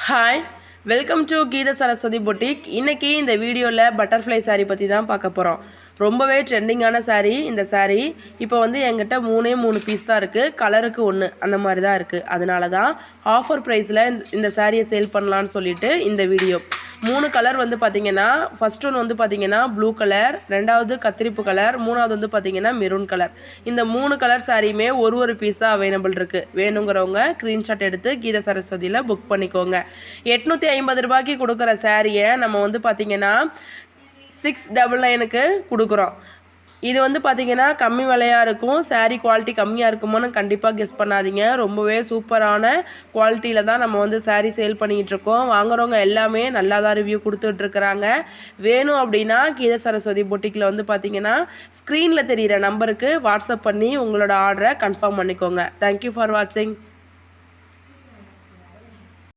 Hi welcome to Geetha Saraswati boutique. இன்றைக்கி இந்த வீடியோவில் பட்டர்ஃப்ளை சாரீ பற்றி தான் பார்க்க போகிறோம். ரொம்பவே ட்ரெண்டிங்கான சாரீ இந்த சாரீ. இப்போ வந்து என்கிட்ட 3 பீஸ் தான் இருக்குது, கலருக்கு 1 அந்த மாதிரி தான் இருக்குது. அதனால தான் ஆஃபர் ப்ரைஸில் இந்த சாரியை சேல் பண்ணலான்னு சொல்லிட்டு இந்த வீடியோ. 3 கலர் வந்து பார்த்திங்கன்னா, ஃபஸ்ட் ஒன் வந்து பார்த்திங்கன்னா ப்ளூ கலர், ரெண்டாவது கத்திரிப்பு கலர், மூணாவது வந்து பார்த்திங்கன்னா மெரூன் கலர். இந்த 3 கலர் சாரியுமே ஒரு பீஸ் தான் அவைலபிள் இருக்குது. வேணுங்கிறவங்க ஸ்க்ரீன்ஷாட் எடுத்து கீத சரஸ்வதியில் புக் பண்ணிக்கோங்க. 850 ரூபாய்க்கு கொடுக்குற சாரியை நம்ம வந்து பார்த்திங்கன்னா 699க்கு கொடுக்குறோம். இது வந்து பார்த்திங்கன்னா கம்மி விலையாக இருக்கும். சாரீ குவாலிட்டி கம்மியாக இருக்குமோன்னு கண்டிப்பாக கெஸ் பண்ணாதீங்க. ரொம்பவே சூப்பரான குவாலிட்டியில் தான் நம்ம வந்து சாரீ சேல் பண்ணிகிட்ருக்கோம். வாங்குறவங்க எல்லாமே நல்லா தான் ரிவ்யூ கொடுத்துட்ருக்குறாங்க. வேணும் அப்படின்னா கீத சரஸ்வதி பொட்டிக்கில் வந்து பார்த்திங்கன்னா ஸ்க்ரீனில் தெரிகிற நம்பருக்கு வாட்ஸ்அப் பண்ணி உங்களோட ஆர்டரை கன்ஃபார்ம் பண்ணிக்கோங்க. தேங்க்யூ ஃபார் வாட்சிங்.